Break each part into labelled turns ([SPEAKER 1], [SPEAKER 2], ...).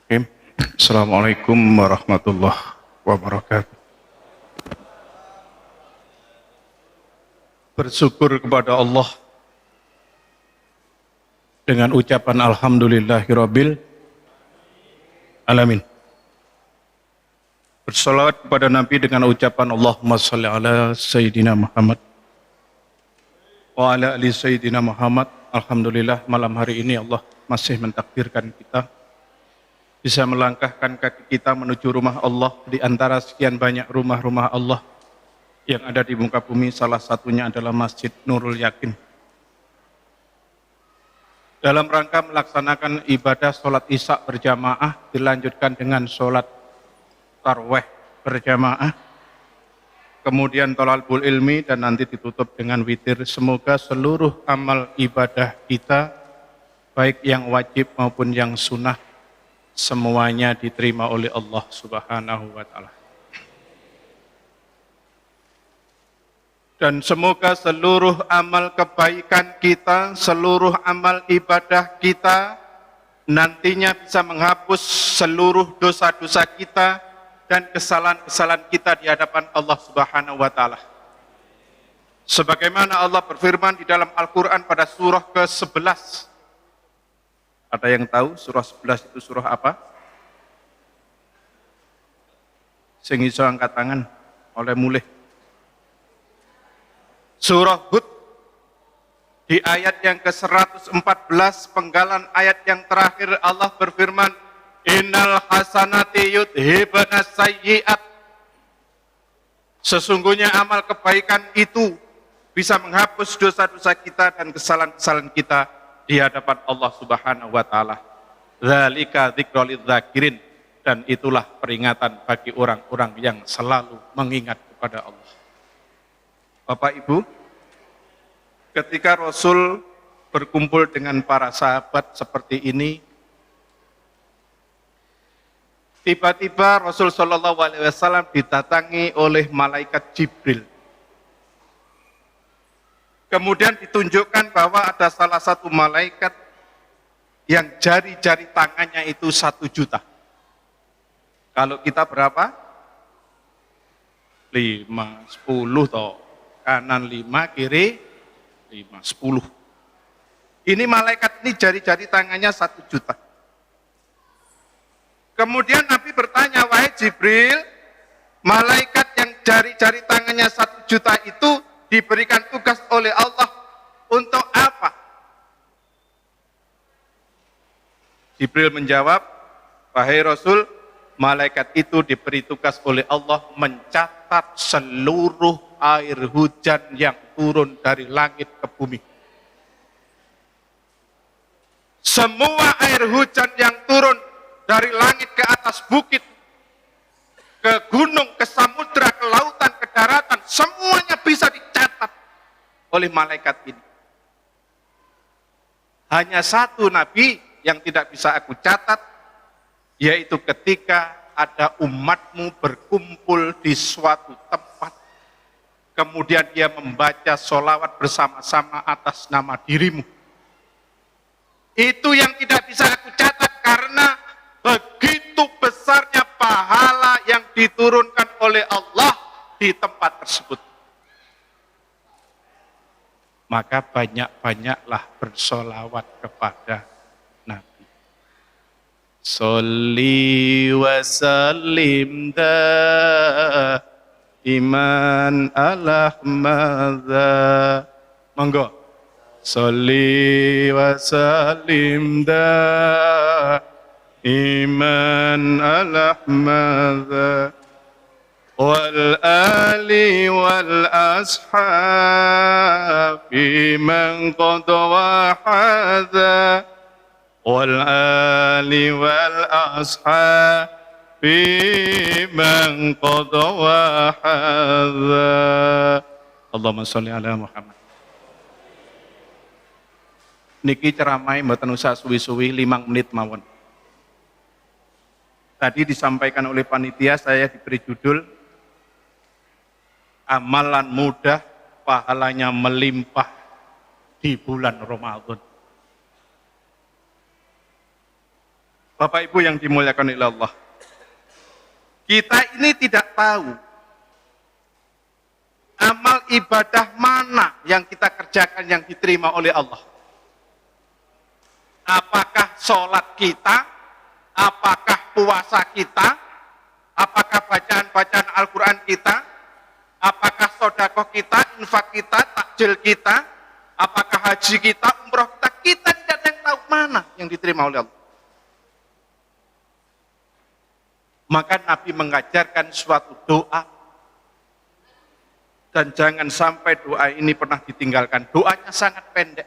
[SPEAKER 1] Bismillahirrahmanirrahim. Assalamualaikum warahmatullahi wabarakatuh. Bersyukur kepada Allah dengan ucapan alhamdulillahirabbil alamin. Bersolawat kepada Nabi dengan ucapan Allahumma shalli ala Sayyidina Muhammad wa ala ali Sayyidina Muhammad. Alhamdulillah malam hari ini Allah masih mentakdirkan kita bisa melangkahkan kaki kita menuju rumah Allah di antara sekian banyak rumah-rumah Allah yang ada di muka bumi. Salah satunya adalah Masjid Nurul Yakin. Dalam rangka melaksanakan ibadah sholat isya berjamaah, dilanjutkan dengan sholat tarawih berjamaah, kemudian thalabul ilmi, dan nanti ditutup dengan witir. Semoga seluruh amal ibadah kita, baik yang wajib maupun yang sunnah, semuanya diterima oleh Allah Subhanahu wa Ta'ala. Dan semoga seluruh amal kebaikan kita, seluruh amal ibadah kita nantinya bisa menghapus seluruh dosa-dosa kita dan kesalahan-kesalahan kita di hadapan Allah Subhanahu wa Ta'ala. Sebagaimana Allah berfirman di dalam Al-Quran pada surah ke-11. Ada yang tahu surah 11 itu surah apa? Sing iso angkat tangan oleh mulih. Surah Hud di ayat yang ke-114, penggalan ayat yang terakhir, Allah berfirman, innal hasanati yudhibna sayyi'at. Sesungguhnya amal kebaikan itu bisa menghapus dosa-dosa kita dan kesalahan-kesalahan kita di hadapan Allah Subhanahu wa Ta'ala. Dzalika dzikra lidzakirin, dan itulah peringatan bagi orang-orang yang selalu mengingat kepada Allah. Bapak Ibu, ketika Rasul berkumpul dengan para sahabat seperti ini, tiba-tiba Rasul Shallallahu Alaihi Wasallam didatangi oleh malaikat Jibril. Kemudian ditunjukkan bahwa ada salah satu malaikat yang jari-jari tangannya itu 1 juta. Kalau kita berapa? 5, 10 toh. Kanan 5, kiri 5, 10. Ini malaikat ini jari-jari tangannya 1 juta. Kemudian Nabi bertanya, wahai Jibril, malaikat yang jari-jari tangannya 1 juta itu diberikan tugas oleh Allah untuk apa? Jibril menjawab, wahai Rasul, malaikat itu diberi tugas oleh Allah mencatat seluruh air hujan yang turun dari langit ke bumi. Semua air hujan yang turun dari langit ke atas bukit, ke gunung, ke samudra, ke lautan, ke daratan, semuanya bisa dicatat oleh malaikat ini. Hanya satu Nabi yang tidak bisa aku catat, yaitu ketika ada umatmu berkumpul di suatu tempat, kemudian dia membaca sholawat bersama-sama atas nama dirimu. Itu yang tidak bisa aku catat, karena begitu besarnya pahala yang diturunkan oleh Allah di tempat tersebut. Maka banyak-banyaklah bersolawat kepada Nabi. Sholli wa sallim iman alahmadza. Monggo. Sholli wa sallim iman alahmadza wal ali wal ashabi man qad wahadza wal ali wal ashabi man qad wahadza. Allahumma sholli ala Muhammad. Niki ceramai mboten usah suwi-suwi, 5 menit mawon. Tadi disampaikan oleh panitia, saya diberi judul amalan mudah, pahalanya melimpah di bulan Ramadan. Bapak Ibu yang dimuliakan oleh Allah, kita ini tidak tahu amal ibadah mana yang kita kerjakan yang diterima oleh Allah. Apakah sholat kita, apakah puasa kita, apakah bacaan-bacaan Al-Quran kita, apakah sodakoh kita, infak kita, takjil kita, apakah haji kita, umroh kita tidak ada yang tahu mana yang diterima oleh Allah. Maka Nabi mengajarkan suatu doa, dan jangan sampai doa ini pernah ditinggalkan. Doanya sangat pendek.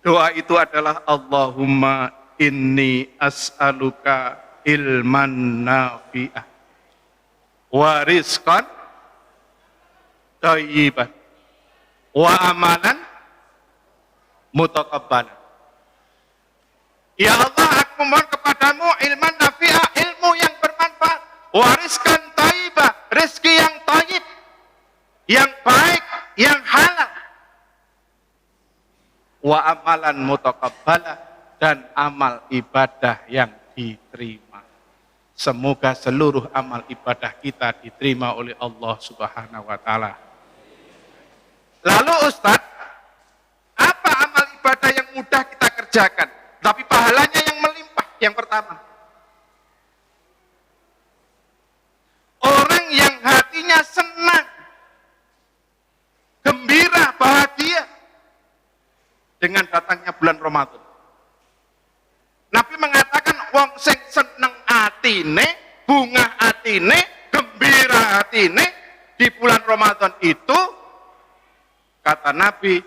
[SPEAKER 1] Doa itu adalah Allahumma inni as'aluka ilman nafi'ah wa rizqan thayyiban wa amalan mutaqabbalan. Ya Allah, aku mohon kepadamu ilman nafi'ah, ilmu yang bermanfaat, wa rizqan thayyibah, rezeki yang thayyib, yang baik, yang halal, wa amalan mutaqabbalah, dan amal ibadah yang diterima. Semoga seluruh amal ibadah kita diterima oleh Allah Subhanahu wa taala. Lalu Ustaz, apa amal ibadah yang mudah kita kerjakan tapi pahalanya yang melimpah? Yang pertama, orang yang hatinya senang, gembira, bahagia dengan datangnya bulan Ramadan. Nabi mengatakan wong sing seneng atine, bunga atine, gembira atine di bulan Ramadan itu, kata Nabi,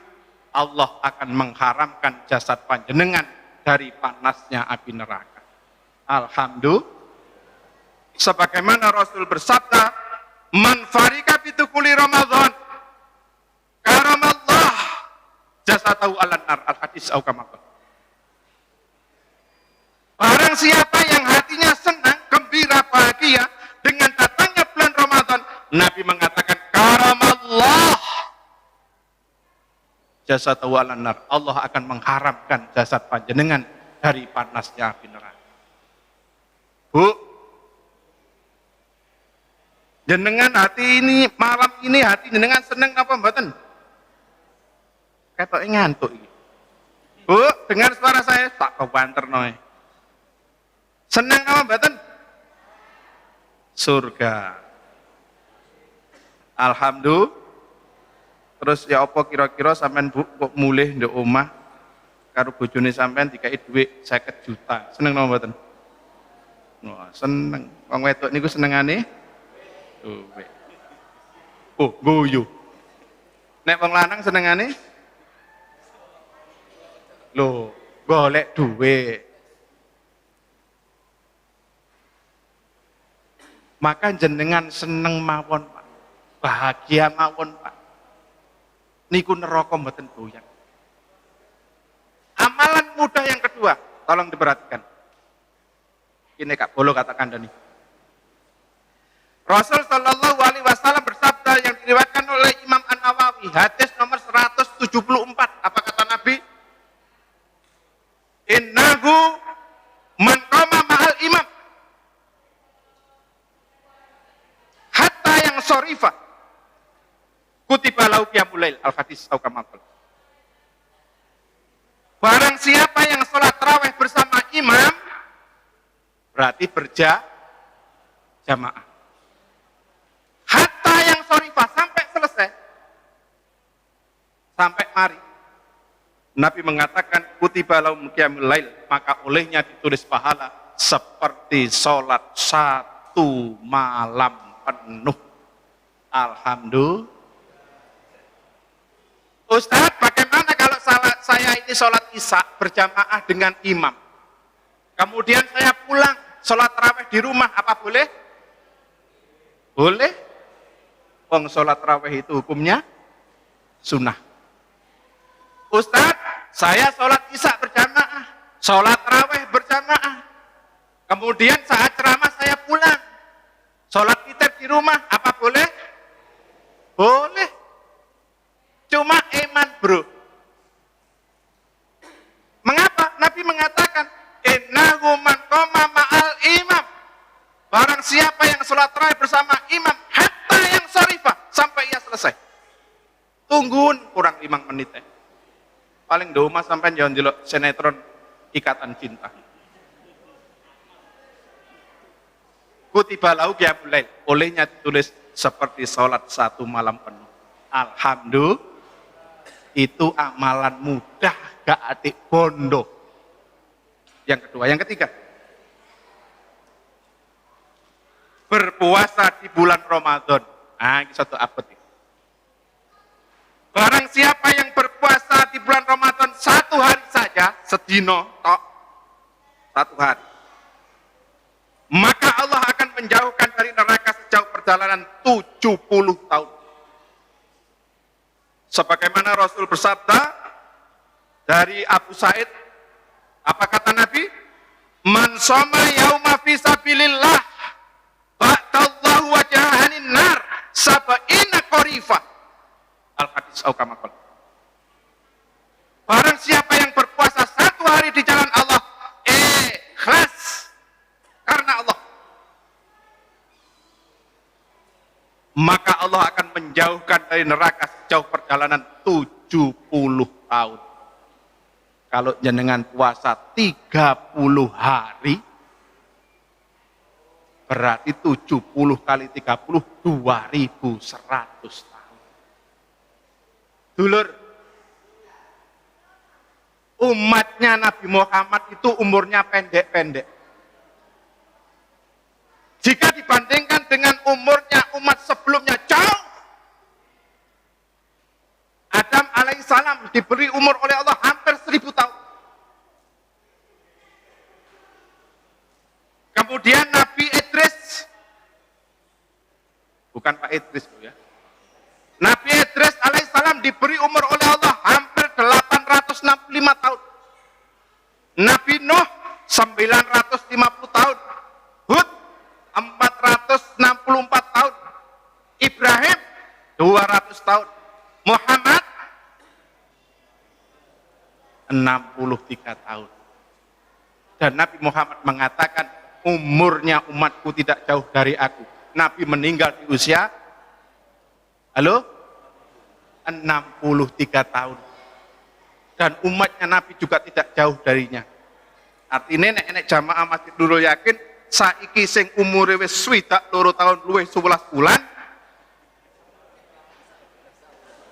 [SPEAKER 1] Allah akan mengharamkan jasad panjenengan dari panasnya api neraka. Alhamdulillah. Sebagaimana Rasul bersabda, man farika bitukuli Ramadan karamallah jasadahu alan nar, al-hadis au kama qala. Barang siapa yang hatinya senang, gembira, bahagia dengan datangnya bulan Ramadan, Nabi mengatakan karamallah jasadahu alan nar, Allah akan mengharamkan jasad panjenengan dari panasnya api neraka. Bu, jenengan hati ini, malam ini hati jenengan seneng apa mboten? Ketoke ngantuk iki. Bu, dengar suara saya, tak kebanterno. Seneng apa mboten? Surga. Alhamdulillah. Terus ya apa kira-kira sampean Bu kok mulih ndek omah karo bojone sampean dikai dhuwit 50 juta. Seneng napa mboten? Wah, seneng. Wong wedok niku senengane dhuwit. Oh, guyu. Nek wong lanang senengane lho, golek dhuwit. Maka jenengan seneng mawon, Pak. Bahagia mawon, Pak. Niku neraka mboten doyan. Amalan mudah yang kedua, tolong diperhatikan. Ini Kak Bolo katakan Dani. Rasul Shallallahu Alaihi Wasallam bersabda yang diriwayatkan oleh Imam An-Nawawi, hadis nomor 174. Apa kata Nabi? Innahu man qama ma'al imam hatta yang sorifah kutiba lahu qiyamul lail, al-hadis au kama qala. Barang siapa yang sholat tarawih bersama imam, berarti berjamaah. Hatta yang sorifah, sampai selesai, sampai mari. Nabi mengatakan kutiba lahu qiyamul lail, maka olehnya ditulis pahala seperti sholat satu malam penuh. Alhamdulillah. Ustaz, bagaimana kalau saya ini sholat isya berjamaah dengan imam? Kemudian saya pulang, sholat tarawih di rumah, apa boleh? Boleh. Wong sholat tarawih itu hukumnya sunnah. Ustaz, saya sholat isya berjamaah, sholat tarawih berjamaah. Kemudian saat ceramah saya pulang, sholat witir di rumah, apa boleh? Boleh. Cuma iman bro. Mengapa? Nabi mengatakan paling di rumah sampai jangan ndelok sinetron Ikatan Cinta. Kutiba lahu qiyamul lail, olehnya ditulis seperti sholat 1 malam penuh. Alhamdulillah, itu amalan mudah, gak atik bondo. Yang kedua, yang ketiga, berpuasa di bulan Ramadan. Ini satu abad. Barang siapa yang berpuasa di bulan Ramadan 1 hari saja, sedino tok, 1 hari, maka Allah akan menjauhkan dari neraka sejauh perjalanan 70 tahun. Sebagaimana Rasul bersabda dari Abu Sa'id, apa kata Nabi? Man shoma yauma fi sabilillah ba'dallahu wajhanin nar sab'ina qarifa. Al-hadis au kama qala. Barang siapa yang berpuasa 1 hari di jalan Allah ikhlas karena Allah, maka Allah akan menjauhkan dari neraka sejauh perjalanan 70 tahun. Kalau jenengan puasa 30 hari, berarti 70 kali 30, 2100 tahun. Dulur, umatnya Nabi Muhammad itu umurnya pendek-pendek. Jika dibandingkan dengan umurnya umat sebelumnya jauh. Adam alaihissalam diberi umur oleh Allah hampir 1000 tahun. Kemudian Nabi Idris, bukan Pak Idris ya. Nabi Idris alaihissalam diberi umur oleh Allah hampir 865 tahun. Nabi Nuh 950 tahun. Hud 464 tahun. Ibrahim 200 tahun. Muhammad 63 tahun. Dan Nabi Muhammad mengatakan umurnya umatku tidak jauh dari aku. Nabi meninggal di usia 63 tahun. Dan umatnya Nabi juga tidak jauh darinya. Artinya nek jamaah Masjid Nurul Yakin saiki sing umure wis 22 tahun luwih 11 bulan.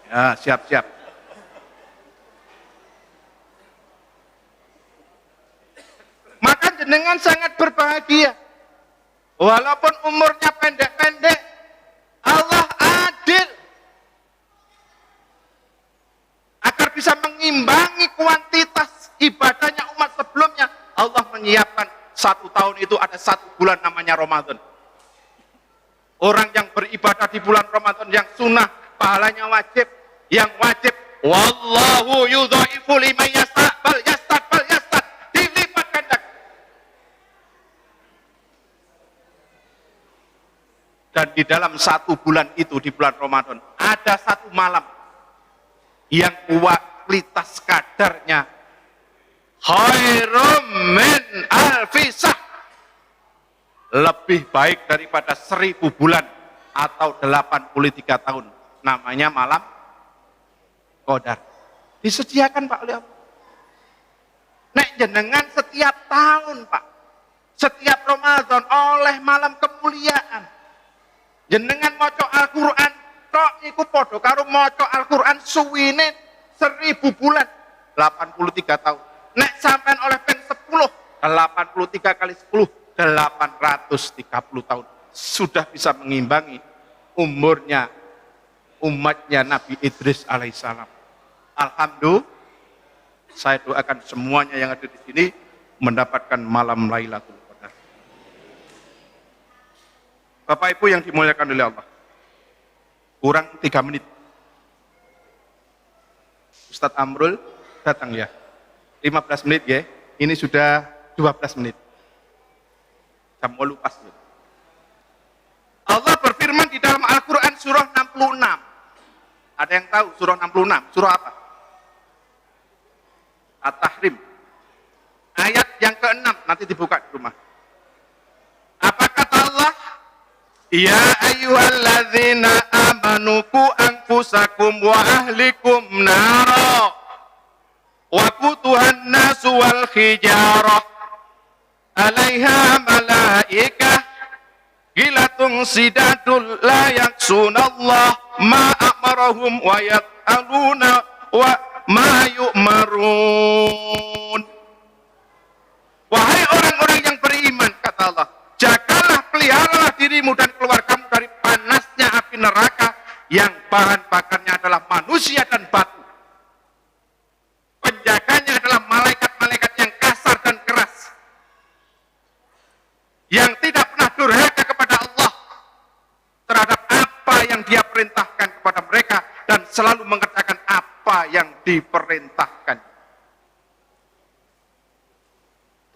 [SPEAKER 1] Ya, siap-siap. Maka jenengan sangat berbahagia. Walaupun umurnya pendek-pendek, Allah adil. Agar bisa mengimbangi kuantitas ibadahnya umat sebelumnya, Allah menyiapkan 1 tahun itu ada 1 bulan namanya Ramadan. Orang yang beribadah di bulan Ramadan yang sunnah, pahalanya wajib. Yang wajib, wallahu yudhaifu liman yasha bal yastad dilipat ganda. Dan di dalam 1 bulan itu, di bulan Ramadan, ada 1 malam yang kualitas kadarnya khairum min alfisah, lebih baik daripada 1000 bulan atau 83 tahun. Namanya malam Qadar. Disediakan Pak oleh Allah. Nek jenengan setiap tahun Pak, setiap Ramadan oleh malam kemuliaan. Jenengan maca Al-Qur'an tok iku padha karo maca Al-Qur'an suwine 1000 bulan, 83 tahun. Nek sampean oleh ping 10, 83 kali 10, 830 tahun. Sudah bisa mengimbangi umurnya umatnya Nabi Idris alaihissalam. Alhamdulillah, saya doakan semuanya yang ada di sini mendapatkan malam Lailatul Qadar. Bapak Ibu yang dimuliakan oleh Allah, kurang 3 menit. Ustadz Amrul datang ya, 15 menit ya, ini sudah 12 menit. Jam 8 pas ya. Allah berfirman di dalam Al-Quran surah 66. Ada yang tahu surah 66? Surah apa? At-Tahrim. Ayat yang ke-6, nanti dibuka di rumah. Apa kata Allah? Ya ayyuhalladzina amanu qu anfusakum wa ahlikum nara waquduhan nasu wal hijarah 'alaiha malaikah gilatun sidadul la yaksunallah ma amarahum wa yat'aluna wa ma yu'marun. Wahai orang-orang yang beriman, kata Allah, jagalah, peliharalah dirimu dan keluargamu dari panasnya api neraka yang bahan bakarnya adalah manusia dan batu. Penjaganya adalah malaikat-malaikat yang kasar dan keras, yang tidak pernah durhaka kepada Allah terhadap apa yang Dia perintahkan kepada mereka dan selalu mengerjakan apa yang diperintahkan.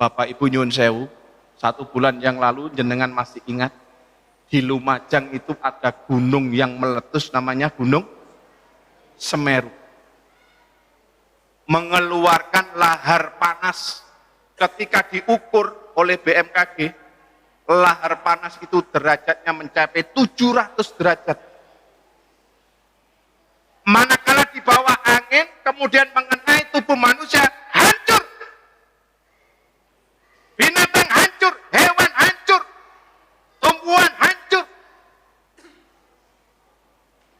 [SPEAKER 1] Bapak Ibu nyuwun sewu, 1 bulan yang lalu jenengan masih ingat di Lumajang itu ada gunung yang meletus, namanya Gunung Semeru, mengeluarkan lahar panas. Ketika diukur oleh BMKG, lahar panas itu derajatnya mencapai 700 derajat. Manakala di bawah angin kemudian mengenai tubuh manusia, hancur. Binatang hancur, hewan hancur, tumbuhan hancur.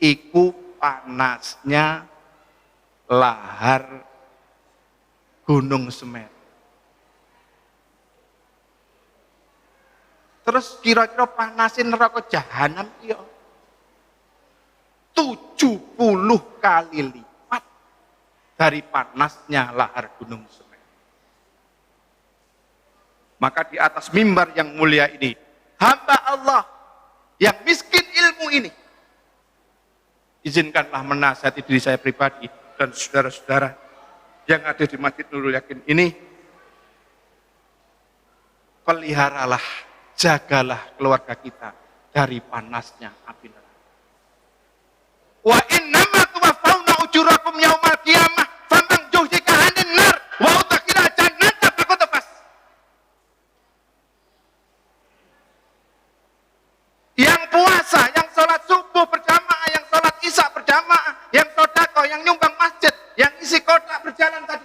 [SPEAKER 1] Iku panasnya lahar Gunung Semeru. Terus kira-kira panasin neraka jahanam iya 70 kali lipat dari panasnya lahar Gunung Semeru. Maka di atas mimbar yang mulia ini, hamba Allah yang miskin ilmu ini, izinkanlah menasihati diri saya pribadi dan saudara-saudara yang ada di Masjid Nurul Yakin ini, peliharalah, jagalah keluarga kita dari panasnya api neraka. Wa innama tuwaffawna ujurakum yaumal qiyamah faman zuhziha 'anil nar wa udkhila jannata faqad faz. Yang puasa, yang sholat subuh berjamaah, yang sholat isya berjamaah, yang sedekah, yang nyumbang masjid, yang isi kotak berjalan tadi,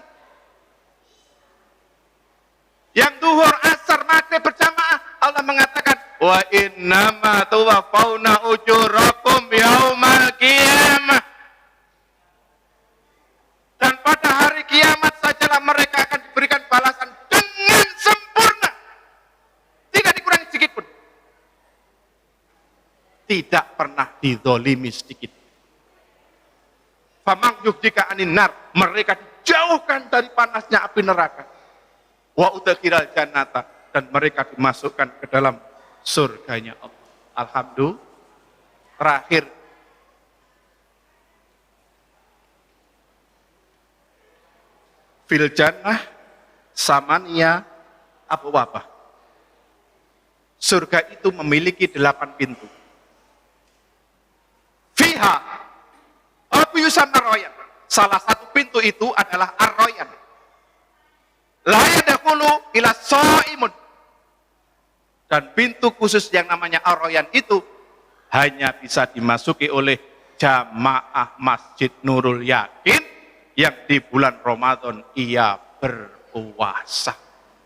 [SPEAKER 1] yang duhur, asar, maghrib berjamaah, Allah mengatakan wa innama tuwaffawna ujurakum yaumal qiyamah. Dan pada hari kiamat sajalah mereka akan diberikan balasan dengan sempurna, tidak dikurangi sedikit pun, tidak pernah dizolimi sedikit. Famang yuhdika anin nar, mereka dijauhkan dari panasnya api neraka. Wa udkhilal jannata, dan mereka dimasukkan ke dalam surganya Allah. Alhamdulillah. Terakhir, fil jannah samania abwaba. Surga itu memiliki 8 pintu. Fiha Abu Yusam Ar-Royan. Salah satu pintu itu adalah Ar-Royan. La yadkhulu ila shaimun. Dan pintu khusus yang namanya Ar-Royan itu hanya bisa dimasuki oleh jamaah Masjid Nurul Yakin yang di bulan Ramadan ia berpuasa.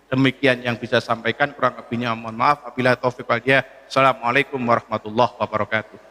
[SPEAKER 1] Demikian yang bisa sampaikan, kurang lebihnya mohon maaf. Wabillahi taufiq wal hidayah. Assalamualaikum warahmatullahi wabarakatuh.